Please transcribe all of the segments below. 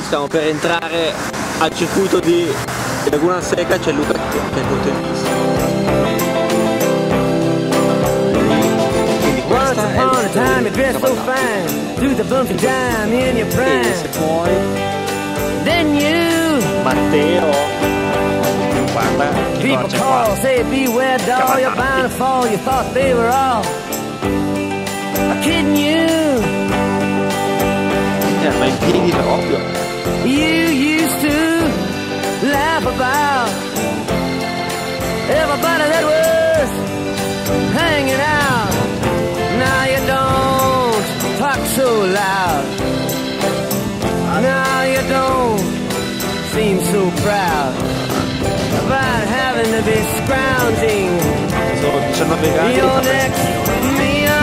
stiamo per entrare al circuito di Laguna Seca, c'è Luca che è il nuotonista. Once upon a time you dressed so fine, threw the bump of dime in your prime. E se poi Then you Matteo, guarda, people call, say beware doll, you're bound to fall. You thought they were all kidding you. ma in piedi proprio. You used to laugh about everybody that was hanging out. Now you don't talk so loud. Now you don't seem so proud about having to be scrounging Sono 19 anni. your next meal.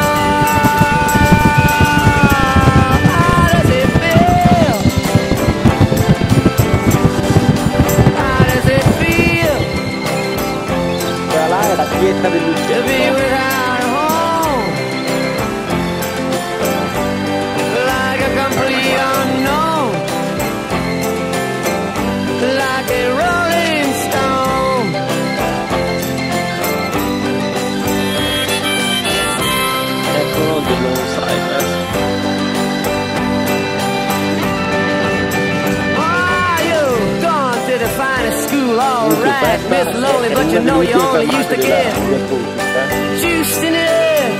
La pietra To be without a home, like a complete unknown, like a rolling stone. Eccolo dello Cypress. Ah, you've gone to the finest school, all right, Miss Lonely, but you know you only used to get juiced in it.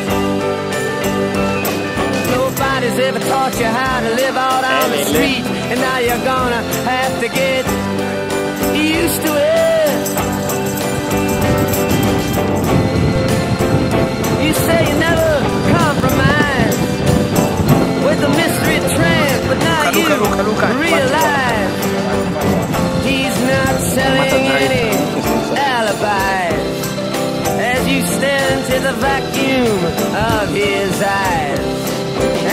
Nobody's ever taught you how to live out on the street, and now you're gonna have to get used to it. You say you never compromise with the mystery trance, but now you realize he's not selling any alibis as you stare into the vacuum of his eyes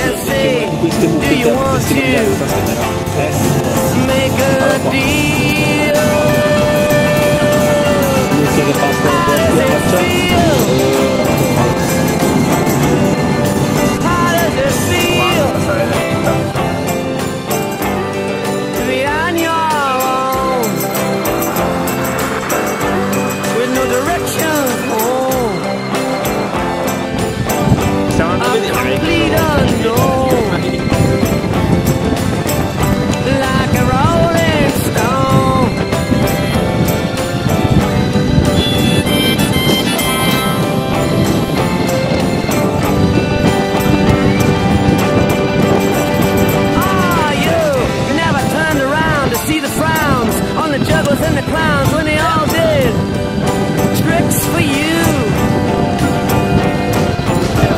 and say, do you want to make a deal? How does it feel? How does it feel to be on your own with no direction home? A complete unknown, like a rolling stone. Ah, you never turned around to see the frowns on the jugglers and the clowns when they all did tricks for you.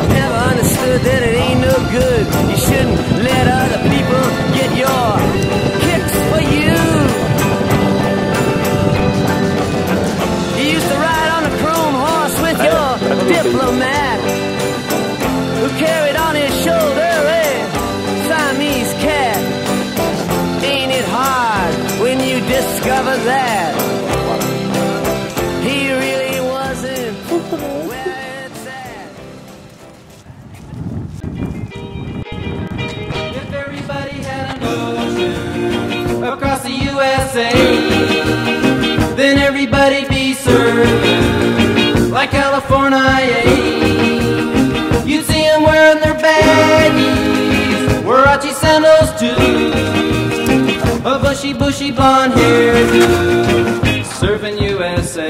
Never understood that it ain't no good. You shouldn't let other people get your kicks for you. You used to ride on a chrome horse with your diplomat, who carried on his shoulder a Siamese cat. Ain't it hard when you discover that he really wasn't where it's at? If everybody had an ocean across the USA, then everybody'd be served like California. You'd see them wearing their baggies, Warachi sandals too, a bushy blonde hairdo, surfing USA.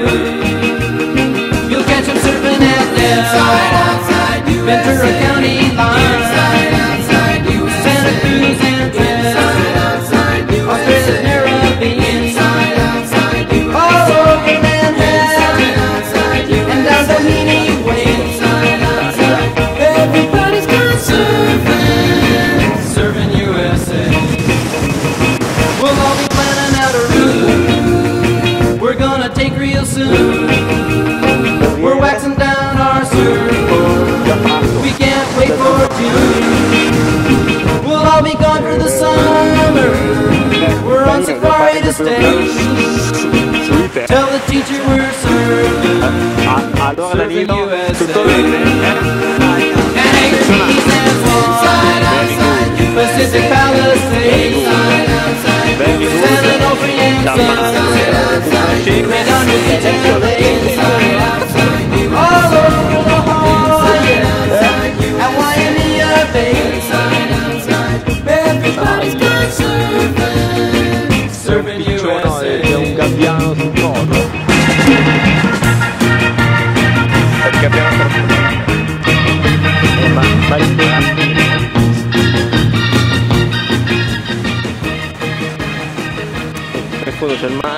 You'll catch them surfing at Nell, Ventura County line, Santa Cruz and Trent, Australia's Caribbean, all over Manhattan, and down Doheny Way. Everybody's gone surfing USA. We'll all be planning out a route we're gonna take real soon. We're waxing down our surfboard, we can't wait for June. We'll all be gone for the summer, we're on safari to stay. Tell the teacher we're surfing USA. And Anchorage and Swan, Pacific Palisades, We're gonna be tailgating all over the Hawaii and Waimea Bay. Everybody's got surfing, surfing C'è USA. un gabbiano sul collo. Perché abbiamo troppo. Ma per fondo c'è il mare.